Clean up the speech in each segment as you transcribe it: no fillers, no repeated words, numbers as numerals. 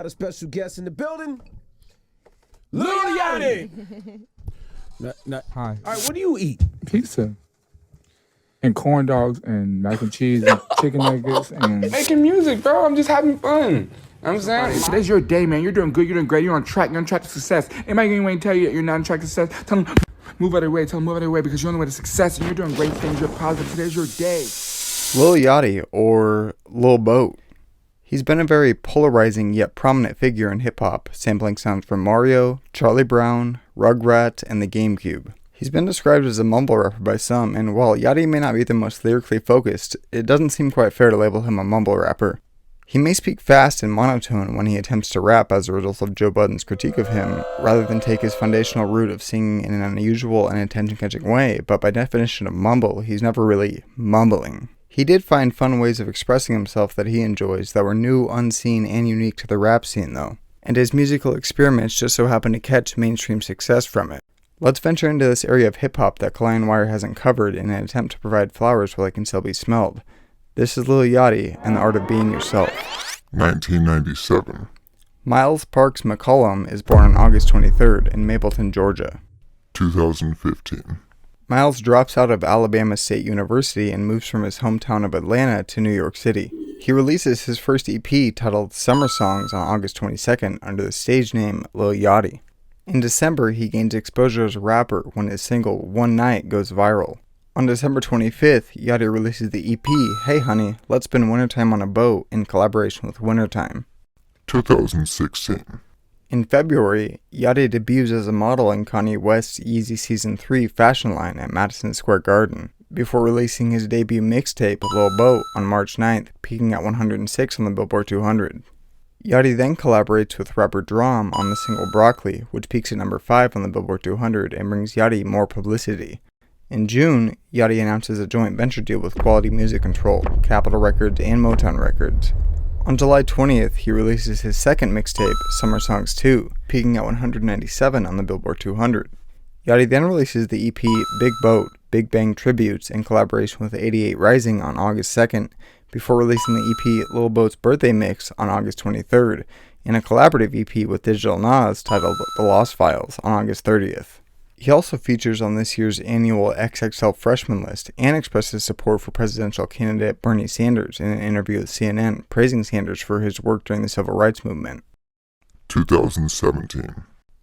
Got a special guest in the building, Lil Yachty. Hi. All right, what do you eat? Pizza. And corn dogs and mac and cheese and chicken nuggets and... Making music, bro. I'm just having fun. You know what I'm saying? Today's your day, man. You're doing good. You're doing great. You're on track. You're on track to success. Anybody going to tell you that you're not on track to success? Tell them, move out of the way. Tell them, move out of the way because you're on the way to success and you're doing great things. You're positive. Today's your day. Lil Yachty, or Lil Boat. He's been a very polarizing yet prominent figure in hip-hop, sampling sounds from Mario, Charlie Brown, Rugratz, and the Gamecube. He's been described as a mumble rapper by some, and while Yachty may not be the most lyrically focused, it doesn't seem quite fair to label him a mumble rapper. He may speak fast and monotone when he attempts to rap as a result of Joe Budden's critique of him, rather than take his foundational route of singing in an unusual and attention-catching way, but by definition of mumble, he's never really mumbling. He did find fun ways of expressing himself that he enjoys that were new, unseen, and unique to the rap scene though, and his musical experiments just so happen to catch mainstream success from it. Let's venture into this area of hip-hop that Colianwire hasn't covered in an attempt to provide flowers while they can still be smelled. This is Lil Yachty and the Art of Being Yourself. 1997. Miles Parks McCollum is born on August 23rd in Mapleton, Georgia. 2015. Miles drops out of Alabama State University and moves from his hometown of Atlanta to New York City. He releases his first EP titled Summer Songs on August 22nd under the stage name Lil Yachty. In December, he gains exposure as a rapper when his single One Night goes viral. On December 25th, Yachty releases the EP Hey Honey, Let's Spend Wintertime on a Boat in collaboration with Wintertime. 2016. In February, Yachty debuts as a model in Kanye West's Yeezy Season 3 fashion line at Madison Square Garden, before releasing his debut mixtape Lil Boat on March 9th, peaking at 106 on the Billboard 200. Yachty then collaborates with rapper Drum on the single Broccoli, which peaks at number 5 on the Billboard 200 and brings Yachty more publicity. In June, Yachty announces a joint venture deal with Quality Music Control, Capitol Records, and Motown Records. On July 20th, he releases his second mixtape, Summer Songs 2, peaking at 197 on the Billboard 200. Yachty then releases the EP Big Boat, Big Bang Tributes in collaboration with 88 Rising on August 2nd, before releasing the EP Lil Boat's Birthday Mix on August 23rd, and a collaborative EP with Digital Nas titled The Lost Files on August 30th. He also features on this year's annual XXL Freshman List and expresses support for presidential candidate Bernie Sanders in an interview with CNN, praising Sanders for his work during the civil rights movement. 2017.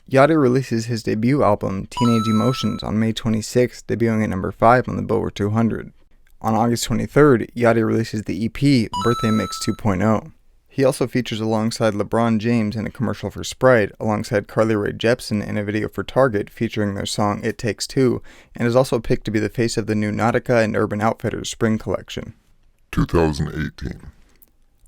Yachty releases his debut album, Teenage Emotions, on May 26th, debuting at number 5 on the Billboard 200. On August 23rd, Yachty releases the EP, Birthday Mix 2.0. He also features alongside LeBron James in a commercial for Sprite, alongside Carly Rae Jepsen in a video for Target featuring their song It Takes Two, and is also picked to be the face of the new Nautica and Urban Outfitters spring collection. 2018.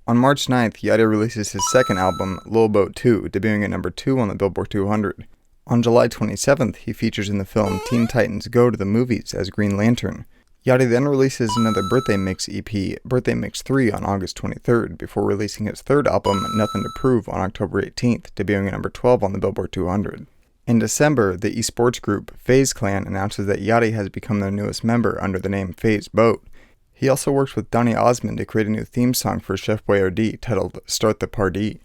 On March 9th, Yachty releases his second album, Lil Boat 2, debuting at number 2 on the Billboard 200. On July 27th, he features in the film Teen Titans Go to the Movies as Green Lantern. Yachty then releases another Birthday Mix EP, Birthday Mix 3, on August 23rd, before releasing his third album, Nothing to Prove, on October 18th, debuting at number 12 on the Billboard 200. In December, the esports group FaZe Clan announces that Yachty has become their newest member under the name FaZe Boat. He also works with Donny Osmond to create a new theme song for Chef Boyardee titled Start the Party.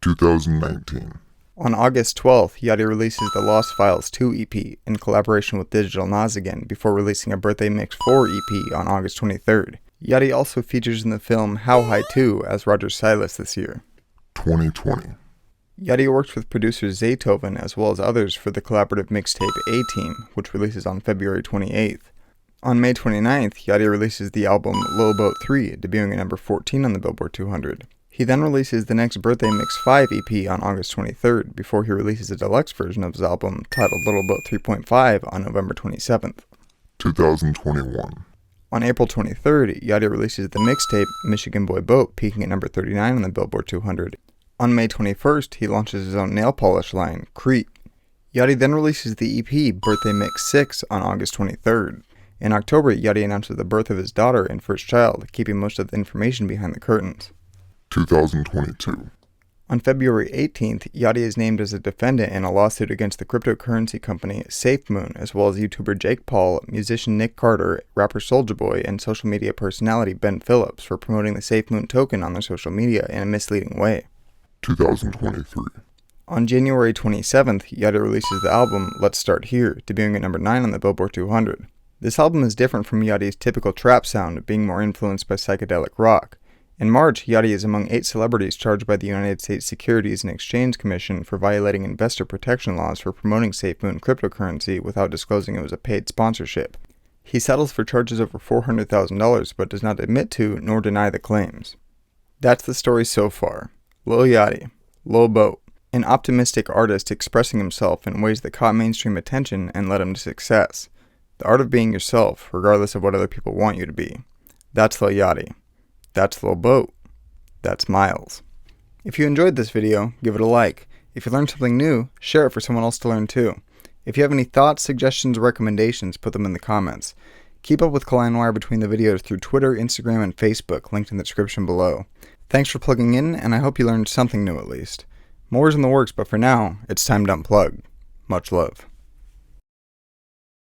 2019. On August 12th, Yachty releases the Lost Files 2 EP in collaboration with Digital Nas again before releasing a Birthday Mix 4 EP on August 23rd. Yachty also features in the film How High 2 as Roger Silas this year. 2020. Yachty works with producer Zaytoven as well as others for the collaborative mixtape A-Team, which releases on February 28th. On May 29th, Yachty releases the album Lil Boat 3, debuting at number 14 on the Billboard 200. He then releases the next Birthday Mix 5 EP on August 23rd, before he releases a deluxe version of his album titled Lil Boat 3.5 on November 27th. 2021. On April 23rd, Yachty releases the mixtape Michigan Boy Boat, peaking at number 39 on the Billboard 200. On May 21st, he launches his own nail polish line, Crete. Yachty then releases the EP Birthday Mix 6 on August 23rd. In October, Yachty announces the birth of his daughter and first child, keeping most of the information behind the curtains. 2022. On February 18th, Yachty is named as a defendant in a lawsuit against the cryptocurrency company SafeMoon, as well as YouTuber Jake Paul, musician Nick Carter, rapper Soulja Boy, and social media personality Ben Phillips for promoting the SafeMoon token on their social media in a misleading way. 2023. On January 27th, Yachty releases the album Let's Start Here, debuting at number 9 on the Billboard 200. This album is different from Yachty's typical trap sound, being more influenced by psychedelic rock. In March, Yachty is among 8 celebrities charged by the United States Securities and Exchange Commission for violating investor protection laws for promoting SafeMoon cryptocurrency without disclosing it was a paid sponsorship. He settles for charges over $400,000 but does not admit to nor deny the claims. That's the story so far. Lil Yachty, Lil Boat, an optimistic artist expressing himself in ways that caught mainstream attention and led him to success. The art of being yourself, regardless of what other people want you to be. That's Lil Yachty. That's Lil Boat. That's Miles. If you enjoyed this video, give it a like. If you learned something new, share it for someone else to learn too. If you have any thoughts, suggestions, or recommendations, put them in the comments. Keep up with Colianwire between the videos through Twitter, Instagram, and Facebook, linked in the description below. Thanks for plugging in, and I hope you learned something new at least. More is in the works, but for now, it's time to unplug. Much love.